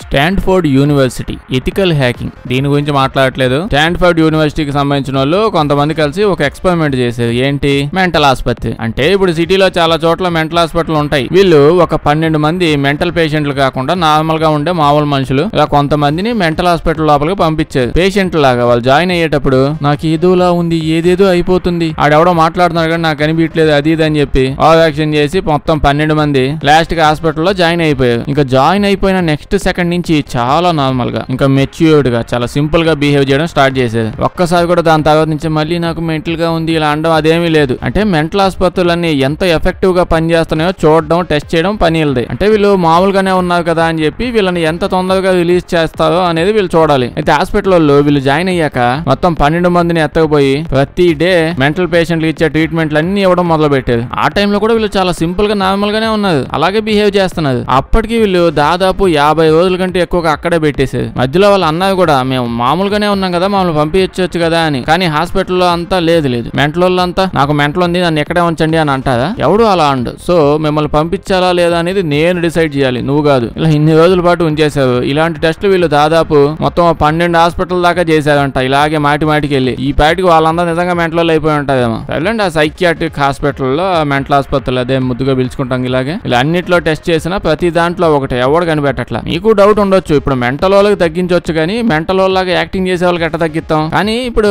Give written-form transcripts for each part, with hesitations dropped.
Stanford university ethical hacking దీని గురించి మాట్లాడట్లేదు. స్టాన్ఫోర్డ్ యూనివర్సిటీకి సంబంధించిన వాళ్ళు కొంతమంది కలిసి ఒక ఎక్స్పెరిమెంట్ చేశారు. ఏంటి? మెంటల్ ఆసుపత్రి. అంటే ఇప్పుడు సిటీలో చాలా చోట్ల మెంటల్ హాస్పిటల్ ఉంటాయి. వీళ్ళు ఒక 12 మంది మెంటల్ పేషెంట్లు కాకుండా నార్మల్ గా ఉండే మామూలు మనుషులు ఇలా కొంతమందిని మెంటల్ హాస్పిటల్ లోపలికి పంపించారు. పేషెంట్ లాగా వాళ్ళు జాయిన్ అయ్యేటప్పుడు నాకు ఏదోలా ఉంది, ఏదేదో అయిపోతుంది, ఆడెవడో మాట్లాడుతున్నారు కానీ నాకు కనిపించలేదు, అది ఇది అని చెప్పి ఓవరాక్షన్ చేసి మొత్తం 12 మంది లాస్ట్ కి హాస్పిటల్లో జాయిన్ అయిపోయారు. ఇంకా జాయిన్ అయిపోయిన నెక్స్ట్ సెకండ్ నుంచి చాలా నార్మల్ గా ఇంకా మెచ్యూర్డ్ గా చాలా సింపుల్ గా బిహేవ్ చేయడం స్టార్ట్ చేసేది. ఒక్కసారి కూడా దాని తర్వాత నుంచి మళ్ళీ నాకు మెంటల్ గా ఉంది ఇలా అనడం అదేమీ లేదు. అంటే మెంటల్ ఆసుపత్రులన్నీ ఎంత ఎఫెక్టివ్ గా పనిచేస్తున్నాయో చూడడం, టెస్ట్ చేయడం పని వీళ్ళది. అంటే వీళ్ళు మామూలుగానే ఉన్నారు కదా అని చెప్పి వీళ్ళని ఎంత తొందరగా రిలీజ్ చేస్తారో అనేది వీళ్ళు చూడాలి. అయితే హాస్పిటల్ వాళ్ళు వీళ్ళు జాయిన్ అయ్యాక మొత్తం 12 మందిని ఎత్తకపోయి ప్రతి డే మెంటల్ పేషెంట్లు ఇచ్చే ట్రీట్మెంట్లు అన్ని ఇవ్వడం మొదలు పెట్టారు. ఆ టైంలో కూడా వీళ్ళు చాలా సింపుల్ గా నార్మల్ గానే ఉన్నారు, అలాగే బిహేవ్ చేస్తున్నారు. అప్పటికి వీళ్ళు దాదాపు 50 రోజుల కంటే ఎక్కువగా అక్కడే పెట్టేసేది. మధ్యలో వాళ్ళు అన్నారు కూడా మేము మామూలుగానే ఉన్నాం కదా, మమ్మల్ని పంపించవచ్చు కదా అని. కానీ హాస్పిటల్లో అంతా లేదు మెంటల్ వాళ్ళంతా నాకు మెంటల్ ఉంది నన్ను ఎక్కడే ఉంచండి అని అంటారా? ఎవడు అలా అండు. సో మిమ్మల్ని పంపించాలా లేదా అనేది నేను డిసైడ్ చేయాలి, నువ్వు కాదు. ఇలా ఇన్ని రోజుల పాటు ఉంచేశారు. ఇలాంటి టెస్టులు వీళ్ళు దాదాపు మొత్తం 12 హాస్పిటల్ దాకా చేశారంట. ఇలాగే మాటికి వెళ్ళి ఈ పాటికి వాళ్ళందరూ నిజంగా మెంటల్ అయిపోయి ఉంటారేమో. సరేండి, ఆ సైకియాట్రిక్ హాస్పిటల్లో మెంటల్ హాస్పిటల్ అదే ముద్దుగా పిలుచుకుంటాం. ఇలాగే ఇలా అన్నిట్లో టెస్ట్ చేసిన ప్రతి దాంట్లో ఒకటి ఎవడు కనిపెట్టట్లా. మీకు డౌట్ ఉండొచ్చు, ఇప్పుడు మెంటల్ వాళ్ళకి తగ్గించవచ్చు కానీ మెంటల్ వాళ్ళగా యాక్టింగ్ చేసే వాళ్ళకి ఎట్ట తగ్గిస్తాం? కానీ ఇప్పుడు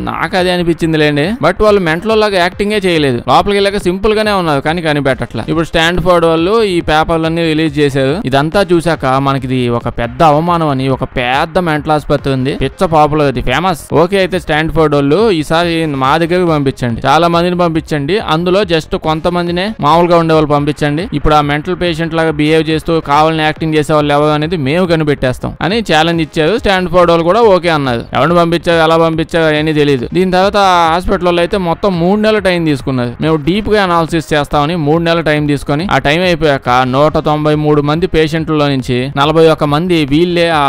నాకు అదే అనిపించింది లేండి. బట్ వాళ్ళు మెంటల్ వాళ్ళగా యాక్టింగే చేయలేదు, లోపలికి వెళ్ళాక సింపుల్ గానే ఉన్నారు కానీ కనిపెట్టట్లా. ఇప్పుడు స్టాన్ఫోర్డ్ వాళ్ళు ఈ పేపర్లన్నీ రిలీజ్ చేశారు. ఇదంతా చూసాక మనకి ఒక పెద్ద అవమానం అని ఒక పెద్ద మెంటల్ ఆసుపత్రి ఉంది, పిచ్చ పాపులర్, అది ఫేమస్. ఓకే, అయితే స్టాన్ఫోర్డ్ వాళ్ళు ఈసారి మా దగ్గరకు పంపించండి, చాలా మందిని పంపించండి, అందులో జస్ట్ కొంతమందినే మామూలుగా ఉండే వాళ్ళు పంపించండి. ఇప్పుడు ఆ మెంటల్ పేషెంట్ లాగా బిహేవ్ చేస్తూ కావాలని యాక్టింగ్ చేసే వాళ్ళు ఎవరు అనేది మేము కనిపెట్టేస్తాం అని ఛాలెంజ్ ఇచ్చారు. స్టాన్ఫోర్డ్ వాళ్ళు కూడా ఓకే అన్నారు. ఎవరిని పంపించారు, ఎలా పంపించారు అని తెలియదు. దీని తర్వాత హాస్పిటల్ అయితే మొత్తం 3 నెలల టైం తీసుకున్నారు. మేము డీప్ గా అనాలిసిస్ చేస్తామని 3 నెలల టైం తీసుకొని ఆ టైం అయిపోయాక 193 మంది పేషెంట్లలో నుంచి 41 మంది వీళ్ళే ఆ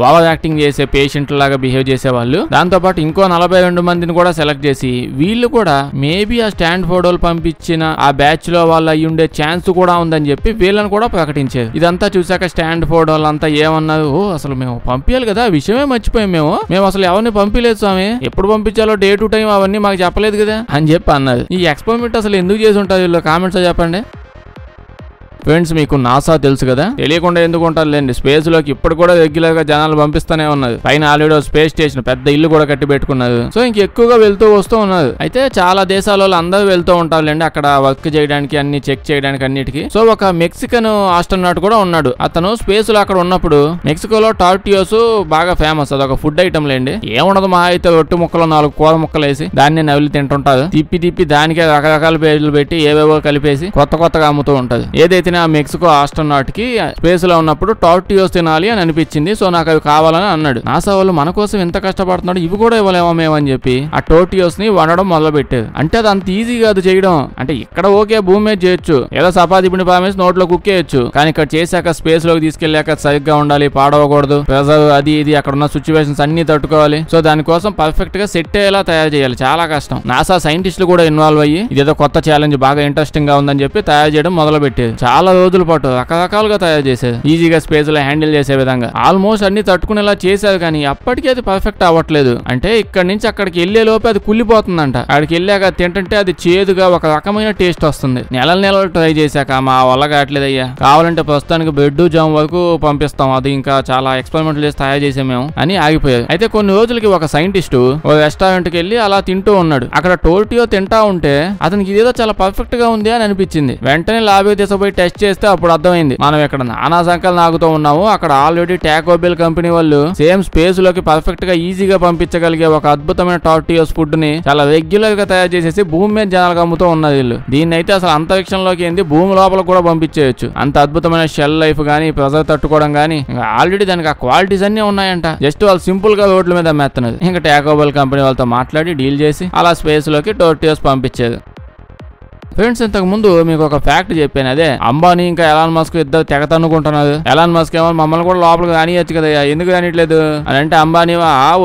ఓవర్ యాక్టింగ్ చేసే పేషెంట్ లాగా బిహేవ్ చేసే వాళ్ళు. దాంతో పాటు ఇంకో 42 మందిని కూడా సెలెక్ట్ చేసి వీళ్ళు కూడా మేబీ ఆ స్టాన్ఫోర్డ్ వాళ్ళు పంపించిన ఆ బ్యాచ్ లో వాళ్ళు అయ్యి ఉండే ఛాన్స్ కూడా ఉందని చెప్పి వీళ్ళని కూడా ప్రకటించారు. ఇదంతా చూసాక స్టాన్ఫోర్డ్ వాళ్ళంతా ఏమన్నారు, ఓ అసలు మేము పంపించాలి కదా, విషయమే మర్చిపోయాం, మేము అసలు ఎవరిని పంపించలేదు స్వామి, ఎప్పుడు పంపించాలో డే టు టైం అవన్నీ మాకు చెప్పలేదు కదా అని చెప్పి అన్నారు. ఈ ఎక్స్పెరిమెంట్ అసలు ఎందుకు చేసి ఉంటారు వీళ్ళు? కామెంట్స్ చెప్పండి ఫ్రెండ్స్. మీకు నాసా తెలుసు కదా, తెలియకుండా ఎందుకు ఉంటారు లేండి. స్పేస్ లోకి ఇప్పుడు కూడా రెగ్యులర్ గా జనాలు పంపిస్తూనే ఉన్నారు. పైన ఆల్రెడీ స్పేస్ స్టేషన్ పెద్ద ఇల్లు కూడా కట్టి పెట్టుకున్నారు. సో ఇంకెక్కువగా వెళ్తూ వస్తూ ఉన్నారు. అయితే చాలా దేశాలలో అందరూ వెళ్తూ ఉంటారులేండి అక్కడ వర్క్ చేయడానికి, అన్ని చెక్ చేయడానికి అన్నిటికీ. సో ఒక మెక్సికన్ ఆస్ట్రోనాట్ కూడా ఉన్నాడు. అతను స్పేస్ లో అక్కడ ఉన్నప్పుడు మెక్సికోలో టార్టియోస్ బాగా ఫేమస్, అదొక ఫుడ్ ఐటమ్ లేండి. ఏముండదు మా అయితే రొట్టె ముక్కలు 4 కూర ముక్కలు వేసి దాన్ని నవిలి తింటుంటారు. తిప్పి దానికే రకరకాల పేర్లు పెట్టి ఏవేవో కలిపేసి కొత్తగా అమ్ముతూ ఉంటది. ఏదైతే ఆ మెక్సికో ఆస్ట్రోనాట్ కి స్పేస్ లో ఉన్నప్పుడు టార్టియోస్ తినాలి అని అనిపించింది. సో నాకు అవి కావాలని అన్నాడు. నాసా వాళ్ళు మన కోసం ఎంత కష్టపడుతున్నాడు, ఇవి కూడా ఇవ్వలేమో మేమని చెప్పి ఆ టార్టియోస్ ని వండడం మొదలు పెట్టారు. అంటే అది అంత ఈజీ కాదు చేయడం. అంటే ఇక్కడ ఓకే భూమి మీద చేయొచ్చు, ఏదో చపాతీ పామేసి నోట్లో కుక్కేయచ్చు. కానీ ఇక్కడ చేశాక స్పేస్ లోకి తీసుకెళ్ళాక సరిగ్గా ఉండాలి, పాడవకూడదు, ప్రెజర్ అది ఇది అక్కడ ఉన్న సిచ్యువేషన్స్ అన్ని తట్టుకోవాలి. సో దానికోసం పర్ఫెక్ట్ గా సెట్ అయ్యేలా తయారు చేయాలి, చాలా కష్టం. నాసా సైంటిస్టులు కూడా ఇన్వాల్వ్ అయ్యి ఇదేదో కొత్త ఛాలెంజ్ బాగా ఇంట్రెస్టింగ్ గా ఉందని చెప్పి తయారు చేయడం మొదలు పెట్టేది. చాలా రోజుల పాటు రకరకాలుగా తయారు చేసేది, ఈజీగా స్పేస్ లో హ్యాండిల్ చేసే విధంగా. ఆల్మోస్ట్ అన్ని తట్టుకునేలా చేశారు కానీ అప్పటికీ అది పర్ఫెక్ట్ అవ్వట్లేదు. అంటే ఇక్కడ నుంచి అక్కడికి వెళ్లే లోపే అది కుళ్ళిపోతుందంట. అక్కడికి వెళ్ళాక తింటుంటే అది చేదుగా ఒక రకమైన టేస్ట్ వస్తుంది. నెలలు ట్రై చేశాక మా వల్ల కావట్లేదయ్యా, కావాలంటే ప్రస్తుతానికి బ్రెడ్ జామ్ వరకు పంపిస్తాం, అది ఇంకా చాలా ఎక్స్పెరిమెంట్లు చేసి తయారు చేసాం మేము అని ఆగిపోయారు. అయితే కొన్ని రోజులకి ఒక సైంటిస్టు ఒక రెస్టారెంట్ కి వెళ్ళి అలా తింటూ ఉన్నాడు. అక్కడ టోర్టియో తింటా ఉంటే అతనికి ఇదేదో చాలా పర్ఫెక్ట్ గా ఉంది అని అనిపించింది. వెంటనే లాబీ తీసుకుపోయి టెస్ట్ చేస్తే అప్పుడు అర్థమైంది మనం ఇక్కడ నానా సంఖ్యలు నాగుతూ ఉన్నాము. అక్కడ ఆల్రెడీ టాకో బెల్ కంపెనీ వాళ్ళు సేమ్ స్పేస్ లోకి పర్ఫెక్ట్ గా ఈజీగా పంపించగలిగే ఒక అద్భుతమైన టార్టియోస్ ఫుడ్ ని చాలా రెగ్యులర్ గా తయారు చేసేసి భూమి మీద జనాలకు అమ్ముతూ ఉన్నది వీళ్ళు. దీన్ని అయితే అసలు అంతరిక్షంలోకి ఏంది భూమి లోపల కూడా పంపించేయచ్చు. అంత అద్భుతమైన షెల్ లైఫ్ గానీ, ప్రెజర్ తట్టుకోవడం గానీ, ఆల్రెడీ దానికి ఆ క్వాలిటీస్ అన్ని ఉన్నాయంట. జస్ట్ వాళ్ళు సింపుల్ గా రోడ్ల మీద మెత్తనది. ఇంకా టాకో బెల్ కంపెనీ వాళ్ళతో మాట్లాడి డీల్ చేసి అలా స్పేస్ లోకి టార్టియోస్ పంపించేది. ఫ్రెండ్స్, ఇంతకు ముందు మీకు ఒక ఫ్యాక్ట్ చెప్పాను, అదే అంబానీ ఇంకా ఎలాన్ మస్క్ ఇద్దరు తెగ తన్నుకుంటున్నారు. ఎలాన్ మస్క్ ఏమో మమ్మల్ని కూడా లోపలికి రానియచ్చు కదా, ఎందుకు రానిట్లేదు అని అంటే అంబానీ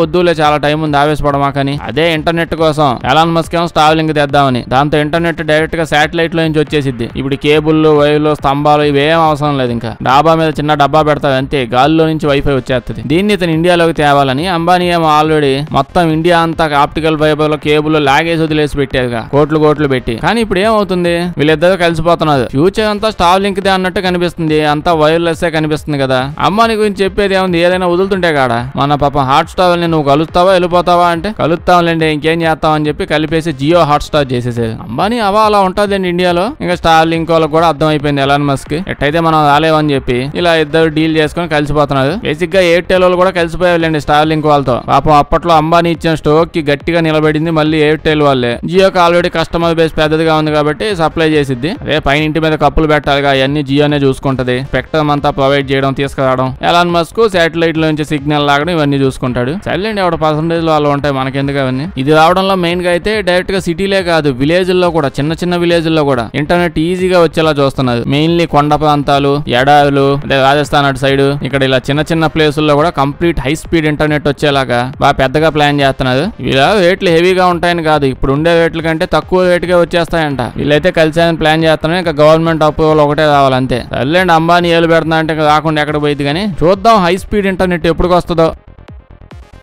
వద్దులే చాలా టైం ఉంది ఆవేశపడమాకని. అదే ఇంటర్నెట్ కోసం ఎలాన్ మస్క్ ఏమో స్టార్లింక్ తెద్దామని, దాంతో ఇంటర్నెట్ డైరెక్ట్ గా శాటిలైట్ లో నుంచి వచ్చేసిద్ది. ఇప్పుడు కేబుల్ వైర్లు స్తంభాలు ఇవేం అవసరం లేదు, ఇంకా డాబా మీద చిన్న డబ్బా పెడతావు అంతే, గాలిలో నుంచి వైఫై వచ్చేస్తుంది. దీన్ని ఇతను ఇండియాలోకి తేవాలని అంబానీ ఏమో ఆల్రెడీ మొత్తం ఇండియా అంతా ఆప్టికల్ ఫైబర్ లో కేబుల్ లాగేసి వదిలేసి పెట్టేదిగా, కోట్లు పెట్టి. కానీ ఇప్పుడు ఏమవుతుంది, వీళ్ళిద్దరు కలిసిపోతున్నారు. ఫ్యూచర్ అంతా స్టార్లింక్ దే అన్నట్టు కనిపిస్తుంది, అంతా వైర్లెస్ కనిపిస్తుంది కదా. అంబానీ గురించి చెప్పేది ఏముంది, ఏదైనా వదులుతుంటే కాడ మన పాపం హాట్ స్టార్ నువ్వు కలుస్తావా వెళ్ళిపోతావా అంటే కలుస్తాంలేండి ఇంకేం చేస్తావు అని చెప్పి కలిపేసి జియో హాట్ స్టార్ చేసేసేది. అంబానీ అలా ఉంటదండి ఇండియాలో. ఇంకా స్టార్ లింక్ వాళ్ళకి కూడా అర్థం అయిపోయింది ఎలాన్ మస్క్ ఎట్టయితే మనం రాలేవని చెప్పి ఇలా ఇద్దరు డీల్ చేసుకుని కలిసిపోతున్నారు. బేసిక్ గా ఎయిర్టెల్ వాళ్ళు కూడా కలిసిపోయాలండి స్టార్ లింక్ వాళ్ళతో. పాపం అప్పట్లో అంబానీ ఇచ్చిన స్టోక్ కి గట్టిగా నిలబడింది మళ్ళీ ఎయిర్టెల్ వాళ్ళే. జియోకి ఆల్రెడీ కస్టమర్ బేస్ పెద్దదిగా ఉంది కాబట్టి సప్లై చేసిద్ది. అదే పైన ఇంటి మీద కప్పులు పెట్టాలిగా, అవన్నీ జియోనే చూసుకుంటది. స్పెక్ట్రమ్ అంతా ప్రొవైడ్ చేయడం తీసుకురావడం, ఎలాన్ మస్క్ శాటిలైట్ లో నుంచి సిగ్నల్ లాగడం ఇవన్నీ చూసుకుంటాడు. సర్లేండి ఎవడ పర్సెంటేజ్ లో వాళ్ళు ఉంటాయి, మనకెందుకు అవన్నీ. ఇది రావడంలో మెయిన్ గా అయితే డైరెక్ట్ గా సిటీలే కాదు విలేజ్ లో కూడా, చిన్న విలేజ్ లో కూడా ఇంటర్నెట్ ఈజీగా వచ్చేలా చూస్తున్నారు. మెయిన్లీ కొండ ప్రాంతాలు, ఎడారులు, అదే రాజస్థాన్ అటు సైడ్ ఇక్కడ ఇలా చిన్న ప్లేసుల్లో కూడా కంప్లీట్ హై స్పీడ్ ఇంటర్నెట్ వచ్చేలాగా బాగా పెద్దగా ప్లాన్ చేస్తున్నారు. ఇలా రేట్లు హెవీగా ఉంటాయని కాదు, ఇప్పుడు ఉండే రేట్ల కంటే తక్కువ రేటుగా వచ్చేస్తాయంట. వీళ్ళైతే కలిసి ప్లాన్ చేస్తున్నారు, ఇంకా గవర్నమెంట్ అప్రూవల్ ఒకటే రావాలంతే. సర్లేండి అంబానీ ఏలు పెడుతున్నా అంటే రాకుండా ఎక్కడ పోయింది కానీ చూద్దాం హై స్పీడ్ ఇంటర్నెట్ ఎప్పుడు వస్తుందో.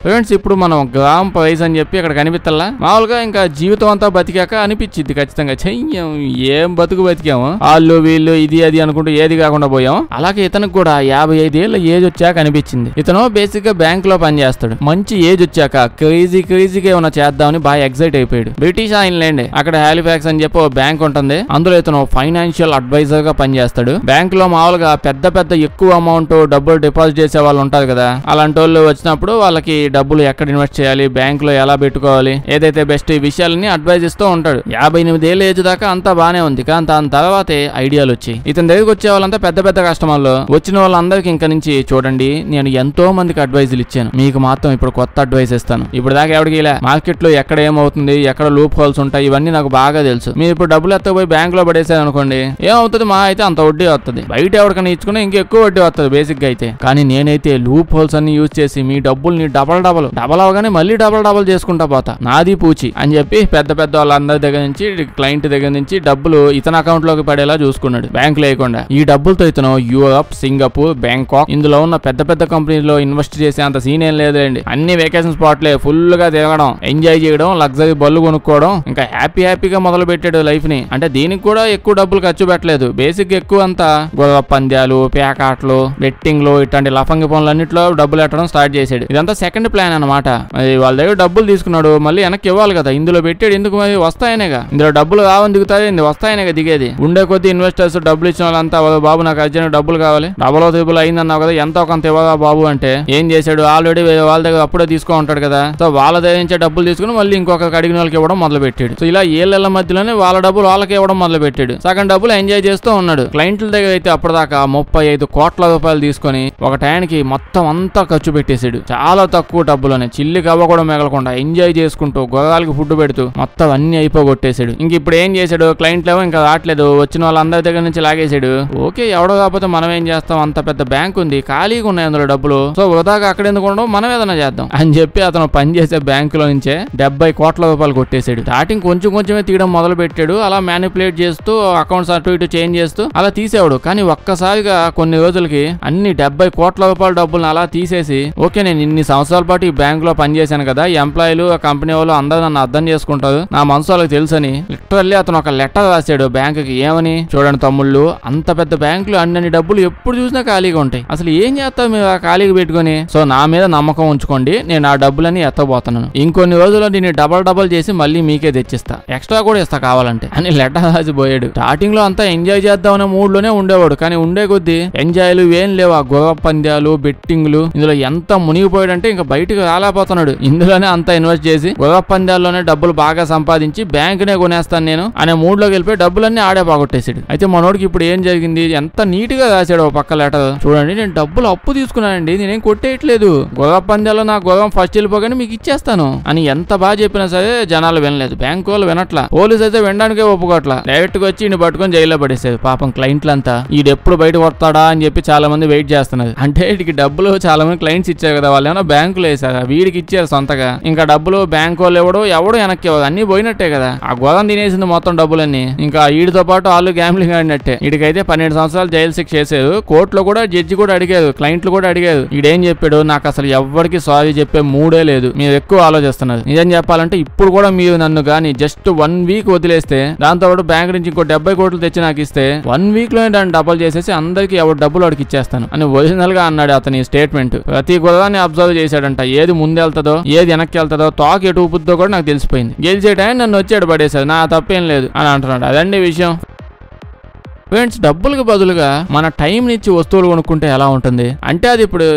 ఫ్రెండ్స్, ఇప్పుడు మనం గ్రామ్ ప్రైస్ అని చెప్పి ఇక్కడ కనిపిస్తల్లా మామూలుగా ఇంకా జీవితం అంతా బతికాక అనిపించింది ఖచ్చితంగా, చెయ్యం ఏం బతికాము వాళ్ళు వీళ్ళు ఇది అది అనుకుంటూ ఏది కాకుండా పోయాం. అలాగే ఇతనికి కూడా 55 ఏళ్ళ ఏజ్ వచ్చాక అనిపించింది. ఇతను బేసిక్ గా బ్యాంక్ లో పనిచేస్తాడు. మంచి ఏజ్ వచ్చాక క్రేజీగా ఏమైనా చేద్దామని బాగా ఎక్సైట్ అయిపోయాడు. బ్రిటిష్ ఆయనలేండి, అక్కడ హాలిఫాక్స్ అని చెప్పి బ్యాంక్ ఉంటుంది, అందులో ఇతను ఫైనాన్షియల్ అడ్వైజర్ గా పనిచేస్తాడు. బ్యాంక్ లో మామూలుగా పెద్ద ఎక్కువ అమౌంట్ డబ్బులు డిపాజిట్ చేసే వాళ్ళు ఉంటారు కదా, అలాంటి వాళ్ళు వచ్చినప్పుడు వాళ్ళకి డబ్బులు ఎక్కడ ఇన్వెస్ట్ చేయాలి, బ్యాంక్ లో ఎలా పెట్టుకోవాలి, ఏదైతే బెస్ట్ ఈ విషయాలని అడ్వైజ్ ఇస్తూ ఉంటాడు. 58 ఏళ్ళ ఏజ్ దాకా అంతా బానే ఉంది. కానీ దాని తర్వాతే ఐడియాలు వచ్చాయి. ఇతని దగ్గరికి వచ్చే వాళ్ళంతా పెద్ద కస్టమర్లు. వచ్చిన వాళ్ళందరికీ ఇంకా నుంచి చూడండి నేను ఎంతో మందికి అడ్వైజులు ఇచ్చాను, మీకు మాత్రం ఇప్పుడు కొత్త అడ్వైస్ ఇస్తాను. ఇప్పుడు దాకా ఎవరికి ఇలా మార్కెట్ లో ఎక్కడ ఏమవుతుంది, ఎక్కడ లూప్ హోల్స్ ఉంటాయి, ఇవన్నీ నాకు బాగా తెలుసు. మీరు ఇప్పుడు డబ్బులు ఎత్తపోయి బ్యాంక్ లో పడేసారు అనుకోండి, ఏమవుతుంది, మా అయితే అంత వడ్డీ వస్తుంది, బయట ఎవరికైనా ఇచ్చుకున్నా ఇంకెక్కువ వడ్డీ వస్తుంది బేసిక్ గా అయితే. కానీ నేనైతే లూప్ హోల్స్ అన్ని యూజ్ చేసి మీ డబ్బుల్ని డబల్ అవగానే మళ్ళీ డబల్ చేసుకుంటా పోతా, నాది పూచి అని చెప్పి పెద్ద వాళ్ళందరి దగ్గర నుంచి క్లయింట్ దగ్గర నుంచి డబ్బులు ఇతని అకౌంట్ లోకి పడేలా చూసుకున్నాడు బ్యాంక్ లేకుండా. ఈ డబ్బులతో ఇతను యూరప్, సింగపూర్, బ్యాంకాక్ ఇందులో ఉన్న పెద్ద కంపెనీలో ఇన్వెస్ట్ చేసే అంత సీన్ ఏం లేదండి. అన్ని వెకేషన్ స్పాట్లే, ఫుల్ గా తిరగడం, ఎంజాయ్ చేయడం, లగ్జరీ బళ్ళు కొనుక్కోవడం, ఇంకా హ్యాపీగా మొదలు పెట్టాడు లైఫ్ ని. అంటే దీనికి కూడా ఎక్కువ డబ్బులు ఖర్చు పెట్టలేదు. బేసిక్ ఎక్కువ అంతా గొడవ పంద్యాలు, పేకాట్లు, బెట్టింగ్లు ఇట్లాంటి లఫంగి పనులన్నింటిలో డబ్బులు పెట్టడం స్టార్ట్ చేశాడు. ఇదంతా సెకండ్ ప్లాన్ అన్నమాట. వాళ్ళ దగ్గర డబ్బులు తీసుకున్నాడు, మళ్ళీ వెనక్కి ఇవ్వాలి కదా, ఇందులో పెట్టాడు ఎందుకు, మరి వస్తాయనేగా, ఇందులో డబ్బులు రావని దిగుతాయి, వస్తాయనేగా దిగేది. ఉండే కొద్ది ఇన్వెస్టర్స్ డబ్బులు ఇచ్చిన వాళ్ళంతా బాబు నాకు అర్జెంట్ డబ్బులు కావాలి, డబుల్ అయిందన్నావు కదా, ఎంతో కొంత ఇవ్వగా బాబు అంటే ఏం చేశాడు, ఆల్రెడీ వాళ్ళ దగ్గర అప్పుడే తీసుకో ఉంటాడు కదా, సో వాళ్ళ దగ్గర నుంచే డబ్బులు తీసుకుని మళ్ళీ ఇంకొకరికి అడిగిన వాళ్ళకి ఇవ్వడం మొదలు పెట్టాడు. సో ఇలా ఏళ్ళ మధ్యలోనే వాళ్ళ డబ్బులు వాళ్ళకి ఇవ్వడం మొదలు పెట్టాడు. సగం డబ్బులు ఎంజాయ్ చేస్తూ ఉన్నాడు. క్లయింట్ల దగ్గర అయితే అప్పటిదాకా 35 కోట్ల రూపాయలు తీసుకొని ఒక టైంకి మొత్తం అంతా ఖర్చు పెట్టేశాడు. చాలా తక్కువ డబ్బులని చిల్లి కవ్వ కూడా మిగలకుండా ఎంజాయ్ చేసుకుంటూ గొర్రెలకి ఫుడ్ పెడుతూ మొత్తం అన్ని అయిపోగొట్టేశాడు. ఇంక ఇప్పుడు ఏం చేశాడు, క్లయింట్ లేవో ఇంకా రావట్లేదు, వచ్చిన వాళ్ళందరి దగ్గర నుంచి లాగేశాడు. ఓకే ఎవడో కాకపోతే మనం ఏం చేస్తాం, అంత పెద్ద బ్యాంక్ ఉంది, ఖాళీగా ఉన్నాయి అందులో డబ్బులు, సో వృధాగా అక్కడ ఎందుకు ఉండవు, మనం ఏదైనా చేద్దాం అని చెప్పి అతను పనిచేసే బ్యాంక్ లో నుంచే 70 కోట్ల రూపాయలు కొట్టేశాడు. స్టార్టింగ్ కొంచెమే తీయడం మొదలు పెట్టాడు. అలా మ్యానిపులేట్ చేస్తూ అకౌంట్స్ అటు ఇటు చేంజ్ చేస్తూ అలా తీసేవాడు. కానీ ఒక్కసారిగా కొన్ని రోజులకి అన్ని 70 కోట్ల రూపాయల డబ్బులను అలా తీసేసి, ఓకే నేను ఇన్ని సంవత్సరాల పాటు ఈ బ్యాంక్ లో పనిచేశాను కదా, ఈ ఎంప్లాయీలు ఆ కంపెనీ వాళ్ళు అందరూ నన్ను అర్థం చేసుకుంటారు, నా మనసు వాళ్ళకి తెలుసని లిటరల్లీ అతను ఒక లెటర్ రాశాడు బ్యాంక్ కి. ఏమని, చూడండి తమ్ముళ్ళు, అంత పెద్ద బ్యాంకులు అన్ని డబ్బులు ఎప్పుడు చూసినా ఖాళీగా ఉంటాయి, అసలు ఏం చేస్తావు మీరు ఆ ఖాళీగా పెట్టుకుని, సో నా మీద నమ్మకం ఉంచుకోండి, నేను ఆ డబ్బులని ఎత్తబోతున్నాను, ఇంకొన్ని రోజుల్లో దీన్ని డబల్ చేసి మళ్ళీ మీకే తెచ్చిస్తా, ఎక్స్ట్రా కూడా ఇస్తా కావాలంటే అని లెటర్ రాసిపోయాడు. స్టార్టింగ్ లో అంతా ఎంజాయ్ చేద్దామనే మూడ్ లోనే ఉండేవాడు. కానీ ఉండే కొద్దీ ఎంజాయ్లు ఏం లేవు, ఆ గొర్రె పంద్యాలు, బెట్టింగ్లు, ఇందులో ఎంత మునిగిపోయాడంటే ఇంకా బయటకు రాలేకపోతున్నాడు. ఇందులోనే అంతా ఇన్వెస్ట్ చేసి గుర్రపు పందాల్లోనే డబ్బులు బాగా సంపాదించి బ్యాంక్ నే కొనేస్తాను నేను అనే మూడ్ లోకి వెళ్ళిపోయి డబ్బులన్నీ ఆడే బాగొట్టేసాడు. అయితే మనోడికి ఇప్పుడు ఏం జరిగింది, ఎంత నీట్ గా రాశాడు ఒక పక్క లెటర్ చూడండి. నేను డబ్బులు అప్పు తీసుకున్నానండి, నేనేం కొట్టేయట్లేదు, గుర్రపు పందాల్లో నా గుర్రం ఫస్ట్ వెళ్ళిపోగానే మీకు ఇచ్చేస్తాను అని ఎంత బాగా చెప్పినా సరే జనాలు వినలేదు. బ్యాంక్ వాళ్ళు వినట్లా, పోలీసు అయితే వినడానికే ఒప్పుకోట్లా. డైరెక్ట్ గా వచ్చి ఈయన పట్టుకొని జైల్లో పడేసారు. పాపం క్లయింట్లంతా ఈడెప్పుడు బయట వస్తాడా అని చెప్పి చాలా మంది వెయిట్ చేస్తున్నారు. అంటే వీడికి డబ్బులు చాలా మంది క్లయింట్స్ ఇచ్చారు కదా, వాళ్ళు ఏమైనా బ్యాంకులు వేసారా, వీడికి ఇచ్చారు సొంతగా. ఇంకా డబ్బులు బ్యాంకు వాళ్ళు ఎవడో వెనక్కి ఇవ్వదు, అన్ని పోయినట్టే కదా. ఆ గోదం తినేసింది మొత్తం డబ్బులన్నీ. ఇంకా వీడితో పాటు వాళ్ళు గ్యాంబ్లింగ్ ఆడినట్టే. వీడికైతే 12 సంవత్సరాలు జైలు శిక్ష చేశారు. కోర్టులో కూడా జడ్జి కూడా అడిగారు, క్లయింట్లు కూడా అడిగారు. ఈడేం చెప్పాడు, నాకు అసలు ఎవరికి సారీ చెప్పే మూడే లేదు, మీరు ఎక్కువ ఆలోచిస్తున్నారు. నిజం చెప్పాలంటే ఇప్పుడు కూడా మీరు నన్ను గానీ జస్ట్ 1 వీక్ వదిలేస్తే, దాంతో పాటు బ్యాంక్ నుంచి ఇంకో 70 కోట్లు తెచ్చి నాకు ఇస్తే 1 వీక్ లోనే దాన్ని డబుల్ చేసేసి అందరికి ఎవరు డబ్బులు వాడికి ఇచ్చేస్తాను అని ఒరిజినల్ గా అన్నాడు అతని స్టేట్మెంట్. ప్రతి గుర్రాన్ని అబ్జర్వ్ చేశాడంట, ఏది ముందెళ్తుందో ఏది వెనక్కి వెళ్తుందో తాకు ఎటు ఊపుద్దో కూడా నాకు తెలిసిపోయింది. గెలిచే టైం నన్ను వచ్చాడు పడేశాడు, నా తప్పేం లేదు అని అంటున్నాడు. అదండి విషయం. ఫ్రెండ్స్, డబ్బులకు బదులుగా మన టైం నుంచి వస్తువులు కొనుక్కుంటే ఎలా ఉంటుంది అంటే, అది ఇప్పుడు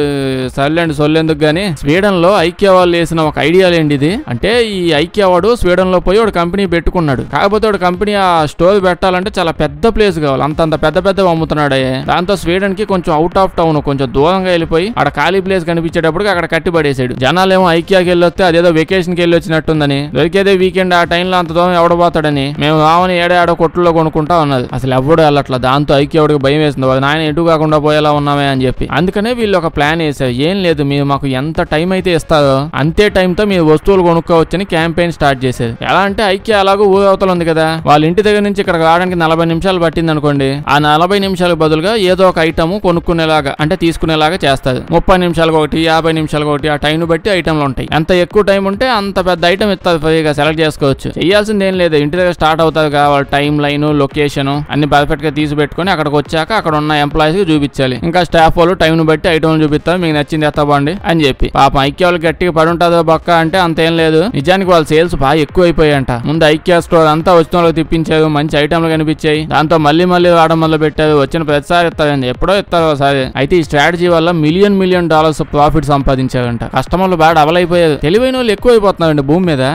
సర్లేండి సొల్లెందుకు గానీ స్వీడన్ లో ఐక్యా వాళ్ళు వేసిన ఒక ఐడియా లేండి ఇది. అంటే ఈ ఐక్యా వాడు స్వీడన్ లో పోయి ఒక కంపెనీ పెట్టుకున్నాడు. కాకపోతే ఒక కంపెనీ ఆ స్టోర్ పెట్టాలంటే చాలా పెద్ద ప్లేస్ కావాలి, అంతంత పెద్ద అమ్ముతున్నాడు. దాంతో స్వీడన్ కి కొంచెం అవుట్ ఆఫ్ టౌన్, కొంచెం దూరంగా వెళ్ళిపోయి అక్కడ ఖాళీ ప్లేస్ కనిపించేటప్పుడు అక్కడ కట్టిపడేసాడు. జనాలేమో ఐక్యాకి వెళ్ళొస్తే అదేదో వెకేషన్ కి వెళ్ళి వచ్చినట్టుందని, దొరికేదే వీకెండ్, ఆ టైంలో అంత దూరం ఎవడబోతాడని మేము రావని ఏడాడో కొట్టుల్లో కొనుక్కుంటా ఉన్నది. అసలు ఎవడు అట్లా. దాంతో ఐక్యవాడికి భయం వేస్తుంది, నాయన ఎటు కాకుండా పోయేలా ఉన్నామే అని చెప్పి. అందుకనే వీళ్ళు ఒక ప్లాన్ వేశారు. ఏం లేదు, మీరు మాకు ఎంత టైం అయితే ఇస్తారో అంతే టైంతో మీరు వస్తువులు కొనుక్కోవచ్చని క్యాంపెయిన్ స్టార్ట్ చేశారు. ఎలా అంటే ఐక్య అలాగూ ఊరవతలు ఉంది కదా, వాళ్ళ ఇంటి దగ్గర నుంచి ఇక్కడ రావడానికి 40 నిమిషాలు పట్టింది అనుకోండి. ఆ 40 నిమిషాలకు బదులుగా ఏదో ఒక ఐటమ్ కొనుక్కునేలాగా అంటే తీసుకునేలాగా చేస్తారు. 30 నిమిషాలకు ఒకటి, 50 నిమిషాలకు ఒకటి, ఆ టైం బట్టి ఐటమ్లు ఉంటాయి. ఎంత ఎక్కువ టైం ఉంటే అంత పెద్ద ఐటమ్ ఇస్తారు, ఫ్రీగా సెలెక్ట్ చేసుకోవచ్చు. చేయాల్సింది ఏం లేదు, ఇంటి దగ్గర స్టార్ట్ అవుతారు కదా, వాళ్ళ టైం లైన్ లొకేషన్ అన్ని పర్ఫెక్ట్ గా తీసి పెట్టుకుని అక్కడికి వచ్చాక అక్కడ ఉన్న ఎంప్లాయీస్ కి చూపించాలి. ఇంకా స్టాఫ్ వాళ్ళు టైం ను బట్టి ఐటమ్ చూపిస్తారు, మీకు నచ్చింది ఎత్తబండి అని చెప్పి. పాపం ఐక్య వాళ్ళు గట్టిగా పడి ఉంటుందో బొక్క అంటే అంతేం లేదు. నిజానికి వాళ్ళ సేల్స్ బాగా ఎక్కువ అయిపోయాయంట. ముందు ఐక్య స్టోర్ అంతా వచ్చిన వాళ్ళకి తిప్పించారు, మంచి ఐటమ్లు కనిపించాయి. దాంతో మళ్ళీ రావడం మొదలు పెట్టారు. వచ్చిన ప్రతిసారి ఇస్తారండి, ఎప్పుడో ఇస్తారు ఒకసారి. అయితే ఈ స్ట్రాటజీ వల్ల మిలియన్ డాలర్స్ ప్రాఫిట్ సంపాదించారంట. కస్టమర్లు బాగా డబల్ అయిపోయారు. తెలివైన వాళ్ళు ఎక్కువ అయిపోతున్నారండి భూమి మీద.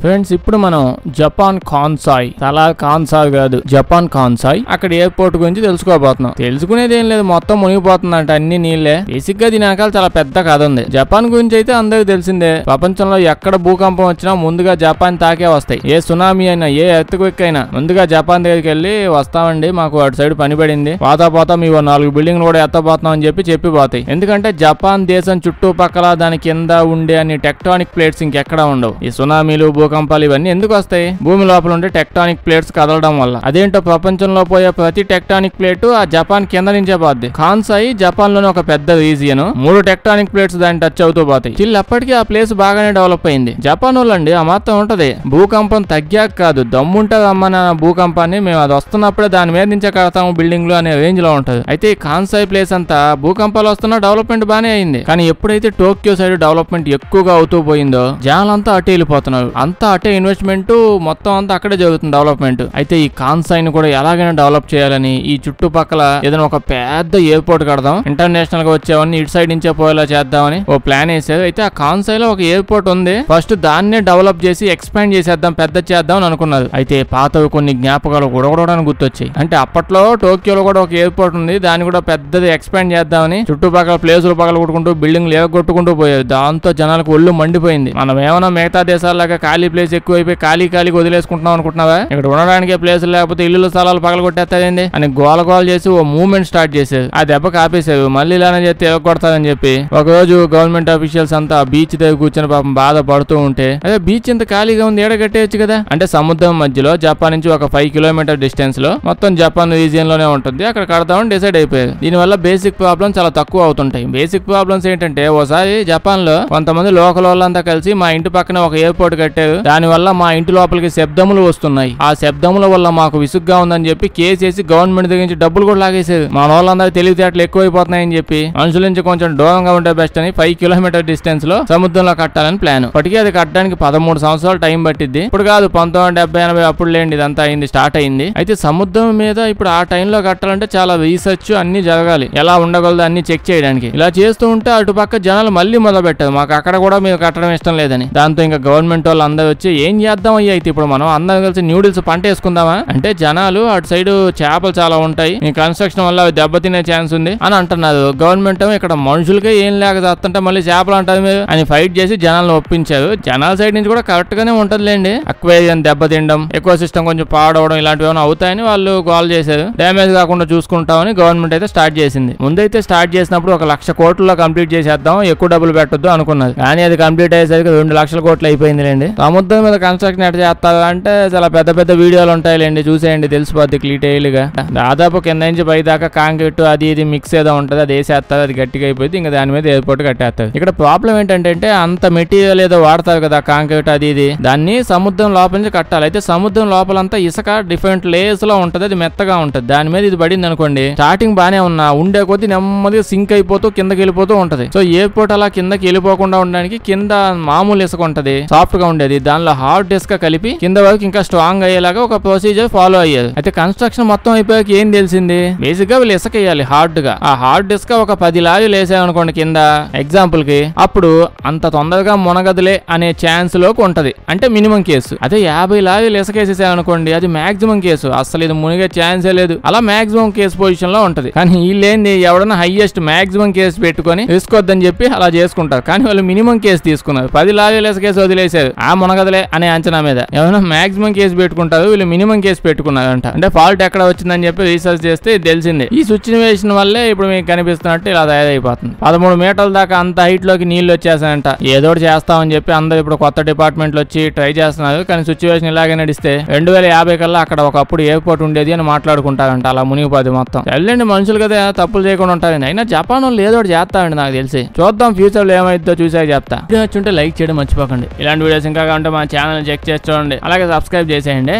ఫ్రెండ్స్, ఇప్పుడు మనం జపాన్ కాన్సాయ్, చాలా కాన్సాయ్ కాదు జపాన్ కాన్సాయ్ అక్కడ ఎయిర్పోర్ట్ గురించి తెలుసుకోబోతున్నాం. తెలుసుకునేది ఏం లేదు, మొత్తం మునిగిపోతుందంట, అన్ని నీళ్లే. బేసిక్ గా దీని వెనకాల చాలా పెద్ద కథ ఉంది. జపాన్ గురించి అయితే అందరికి తెలిసిందే. ప్రపంచంలో ఎక్కడ భూకంపం వచ్చినా ముందుగా జపాన్ తాకే వస్తాయి. ఏ సునామీ అయినా, ఏ ఎర్త్క్వేక్ అయినా ముందుగా జపాన్ దగ్గరికి వెళ్ళి వస్తామండి, మాకు అటు సైడ్ పని పడింది, పోతా మీ 4 బిల్డింగ్లు కూడా ఎత్తపోతున్నాం అని చెప్పి పోతాయి. ఎందుకంటే జపాన్ దేశం చుట్టుపక్కల దాని కింద ఉండే అన్ని టెక్టానిక్ ప్లేట్స్ ఇంకెక్కడా ఉండవు. ఈ సునామీలు భూకంపాలు ఇవన్నీ ఎందుకు వస్తాయి, భూమి లోపల ఉండే టెక్టానిక్ ప్లేట్స్ కదలడం వల్ల. అదేంటో ప్రపంచంలో పోయే ప్రతి టెక్టానిక్ ప్లేట్ ఆ జపాన్ కింద నుంచే పోద్ది. కాన్సాయ్ జపాన్ లోనే ఒక పెద్ద రీజియన్, 3 టెక్టానిక్ ప్లేట్స్ దాన్ని టచ్ అవుతూ పోతాయి. అప్పటికీ ఆ ప్లేస్ బాగానే డెవలప్ అయింది. జపాన్ వాళ్ళండి ఆ మాత్రం ఉంటది, భూకంపం తగ్గాక కాదు, దమ్ముంటది అమ్మన భూకంపాన్ని మేము అది వస్తున్నప్పుడే దాని మీద నుంచే కడతాము బిల్డింగ్లు అనే రేంజ్ లో ఉంటది. అయితే ఈ కాన్సాయ్ ప్లేస్ అంతా భూకంపాలు వస్తున్నా డెవలప్మెంట్ బానే అయింది. కానీ ఎప్పుడైతే టోక్యో సైడ్ డెవలప్మెంట్ ఎక్కువగా అవుతూ పోయిందో జనాలంతా అటే వెళ్ళిపోతున్నారు. అంతా అటే ఇన్వెస్ట్మెంట్ మొత్తం అంతా అక్కడే జరుగుతుంది డెవలప్మెంట్. అయితే ఈ కాన్సాయ్ ను కూడా ఎలాగైనా డెవలప్ చేయాలని ఈ చుట్టుపక్కల ఏదైనా ఒక పెద్ద ఎయిర్పోర్ట్ కడదాం, ఇంటర్నేషనల్ గా వచ్చేవన్నీ ఇటు సైడ్ నుంచే పోయేలా చేద్దామని ఓ ప్లాన్ వేసారు. అయితే ఆ కాన్సాయ్ లో ఒక ఎయిర్పోర్ట్ ఉంది, ఫస్ట్ దాన్నే డెవలప్ చేసి ఎక్స్పాండ్ చేసేద్దాం, పెద్ద చేద్దాం అని అనుకున్నారు. అయితే పాతవి కొన్ని జ్ఞాపకాలు కూడా గుర్తొచ్చాయి. అంటే అప్పట్లో టోక్యోలో కూడా ఒక ఎయిర్పోర్ట్ ఉంది, దాన్ని కూడా పెద్దది ఎక్స్పాండ్ చేద్దామని చుట్టుపక్కల ప్లేసులు పగల కొట్టుకుంటూ బిల్డింగ్లు ఏగొట్టుకుంటూ పోయారు. దాంతో జనాలకు ఒళ్ళు మండిపోయింది. మనం ఏమైనా మిగతా దేశాల్లాగా ఖాళీ ప్లేస్ ఎక్కువైపోయి ఖాళీకి వదిలేసుకుంటున్నాం అనుకుంటున్నావా, ఇక్కడ ఉండడానికి ప్లేస్ లేకపోతే ఇల్లు స్థలాలు పగల కొట్టేస్తాయండి అని గోల చేసి ఓ మూవ్మెంట్ స్టార్ట్ చేశారు. ఆ దెబ్బకి ఆపేశారు. మళ్ళీ ఇలానే చేస్తే కొడతారని చెప్పి ఒక రోజు గవర్నమెంట్ ఆఫీషియల్స్ అంతా బీచ్ దగ్గర కూర్చొని పాపం బాధపడుతూ ఉంటే, అదే బీచ్ ఇంత ఖాళీగా ఉంది, ఏడ కట్టేయచ్చు కదా అంటే, సముద్రం మధ్యలో జపాన్ నుంచి ఒక 5 కిలోమీటర్ డిస్టెన్స్ లో మొత్తం జపాన్ రీజియన్ లోనే ఉంటుంది, అక్కడ కడదామని డిసైడ్ అయిపోయారు. దీనివల్ల బేసిక్ ప్రాబ్లమ్స్ చాలా తక్కువ అవుతుంటాయి. బేసిక్ ప్రాబ్లమ్స్ ఏంటంటే, ఓసారి జపాన్ లో కొంతమంది లోకల్ వాళ్ళంతా కలిసి మా ఇంటి పక్కన ఒక ఎయిర్పోర్ట్ కట్టారు, దాని వల్ల మా ఇంటి లోపలికి శబ్దములు వస్తున్నాయి, ఆ శబ్దముల వల్ల మాకు విసుగ్గా ఉందని చెప్పి కేసేసి గవర్నమెంట్ దగ్గర నుంచి డబ్బులు కూడా లాగేసేది. మన వాళ్ళందరూ తెలివితేటలు ఎక్కువైపోతున్నాయని చెప్పి మనుషుల నుంచి కొంచెం దూరంగా ఉంటే బెస్ట్ అని 5 కిలోమీటర్ డిస్టెన్స్ లో సముద్రంలో కట్టాలని ప్లాన్. ఇప్పటికీ అది కట్టడానికి 13 సంవత్సరాలు టైం పట్టింది. ఇప్పుడు కాదు 1970-80 అప్పుడు లేండి ఇదంతా అయింది, స్టార్ట్ అయింది. అయితే సముద్రం మీద ఇప్పుడు ఆ టైంలో కట్టాలంటే చాలా రీసెర్చ్ అన్ని జరగాలి, ఎలా ఉండగలదో అన్ని చెక్ చేయడానికి. ఇలా చేస్తూ ఉంటే అటుపక్క జనాలు మళ్ళీ మొదలు పెట్టారు, మాకు అక్కడ కూడా మీరు కట్టడం ఇష్టం లేదని. దాంతో ఇంకా గవర్నమెంట్ వాళ్ళు అందరూ వచ్చి ఏం చేద్దాం అయ్యి అయితే ఇప్పుడు మనం అందరం కలిసి న్యూడిల్స్ పంట వేసుకుందామా అంటే జనాలు అటు సైడ్ చేపలు చాలా ఉంటాయి, మీ కన్స్ట్రక్షన్ వల్ల అవి దెబ్బతినే ఛాన్స్ ఉంది అని అంటున్నారు. గవర్నమెంట్ ఇక్కడ మనుషులకే ఏం లేక చేస్తుంటే మళ్ళీ చేపలు అంటారు మీరు అని ఫైట్ చేసి జనాలను ఒప్పించారు. జనాల సైడ్ నుంచి కూడా కరెక్ట్ గానే ఉంటదిలేండి, అక్వేరియం దెబ్బతిండం, ఎకో సిస్టమ్ కొంచెం పాడవడం ఇలాంటివి ఏమైనా అవుతాయని వాళ్ళు గోల్ చేశారు. డ్యామేజ్ కాకుండా చూసుకుంటామని గవర్నమెంట్ అయితే స్టార్ట్ చేసింది. ముందైతే స్టార్ట్ చేసినప్పుడు 1 లక్ష కోట్లలో కంప్లీట్ చేసేద్దాం, ఎక్కువ డబ్బులు పెట్టొద్దు అనుకున్నది. కానీ అది కంప్లీట్ అయ్యేసరికి 2 లక్షల కోట్లు అయిపోయిందిలేండి. సముద్రం మీద కన్స్ట్రక్షన్ ఎట్లా చేస్తారు అంటే చాలా పెద్ద పెద్ద వీడియోలు ఉంటాయిలేండి, చూసేయండి తెలిసిపోద్ది క్లీటైల్ గా. దాదాపు కింద నుంచి పై దాకా కాంక్రీట్ అది ఇది మిక్స్ ఏదో ఉంటది, అది వేసేస్తారు, అది గట్టిగా అయిపోయింది, ఇంకా దాని మీద ఎయిర్పోర్ట్ కట్టేస్తారు. ఇక్కడ ప్రాబ్లం ఏంటంటే అంత మెటీరియల్ ఏదో వాడతారు కదా కాంక్రీట్ అది ఇది, దాన్ని సముద్రం లోపల నుంచి కట్టాలి. అయితే సముద్రం లోపలంతా ఇసుక డిఫరెంట్ లేయర్స్ లో ఉంటది, అది మెత్తగా ఉంటది. దాని మీద ఇది పడింది అనుకోండి, స్టార్టింగ్ బానే ఉన్నా ఉండే కొద్ది నెమ్మదిగా సింక్ అయిపోతూ కిందకి వెళ్ళిపోతూ ఉంటది. సో ఎయిర్పోర్ట్ అలా కిందకి వెళ్ళిపోకుండా ఉండడానికి కింద మామూలు ఇసుక ఉంటది, సాఫ్ట్ గా ఉండేది, దానిలో హార్డ్ ఇసుక కలిపి కింద వరకు ఇంకా స్ట్రాంగ్ అయ్యేలాగా ఒక ప్రొసీజర్ ఫాలో అయ్యేది. అయితే కన్స్ట్రక్షన్ మొత్తం అయిపోయాక ఏం తెలిసింది, బేసిక్ గా వీళ్ళు ఇసుక వేయాలి హార్డ్ గా. ఆ హార్డ్ ఇసుక ఒక 10 లారీలు వేసామనుకోండి కింద ఎగ్జాంపుల్ కి, అప్పుడు అంత తొందరగా మునగదులే అనే ఛాన్స్ లోకి ఉంటది, అంటే మినిమం కేసు. అదే 50 లారీలు ఇసుక వేసేసామనుకోండి అది మాక్సిమం కేసు, అసలు ఇది మునిగే ఛాన్సే లేదు, అలా మాక్సిమం కేసు పొజిషన్ లో ఉంటది. కానీ వీళ్ళేంది ఎవడన్నా హైయెస్ట్ మాక్సిమం కేసు పెట్టుకొని రిస్క్ వద్దని చెప్పి అలా చేసుకుంటారు. కానీ వాళ్ళు మినిమం కేసు తీసుకున్నారు, 10 లారీలు ఇసుక కేసు వదిలేశారు ఆ మునగదులే అనే అంచనా మీద. ఎవరైనా మాక్సిమం కేసు పెట్టుకుంటారు, వీళ్ళు మినిమం కేసు పెట్టుకున్నారంట. అంటే ఫాల్ట్ ఎక్కడ వచ్చిందని చెప్పి రీసెర్చ్ చేస్తే తెలిసింది. ఈ సిచ్యువేషన్ వల్లే ఇప్పుడు మీకు కనిపిస్తున్నట్టు ఇలా తయారైపోతుంది. 13 మీటర్ల దాకా అంత హైట్ లోకి నీళ్లు వచ్చేసాయంట. ఏదో చేస్తామని చెప్పి అందరూ ఇప్పుడు కొత్త డిపార్ట్మెంట్లు వచ్చి ట్రై చేస్తున్నారు. కానీ సిచ్యువేషన్ ఇలాగే నడిస్తే 2050 కల్లా అక్కడ ఒకప్పుడు ఎయిర్పోర్ట్ ఉండేది అని మాట్లాడుకుంటారంట, అలా మునిగిపోద్ది మొత్తం. వెళ్ళండి మనుషులు కదా తప్పులు చేయకుండా ఉంటారండి. అయినా జపాన్ వాళ్ళు ఏదో చేస్తామండి నాకు తెలిసి, చూద్దాం ఫ్యూచర్ లో ఏమైందో చూసాక చెప్తా. వీడియో నచ్చుంటే లైక్ చేయడం మర్చిపోకండి. ఇలాంటి వీడియోస్ ఇంకా కావాలంటే మా ఛానల్ చెక్ చేసి చూడండి, అలాగే సబ్స్క్రైబ్ చేసేయండి.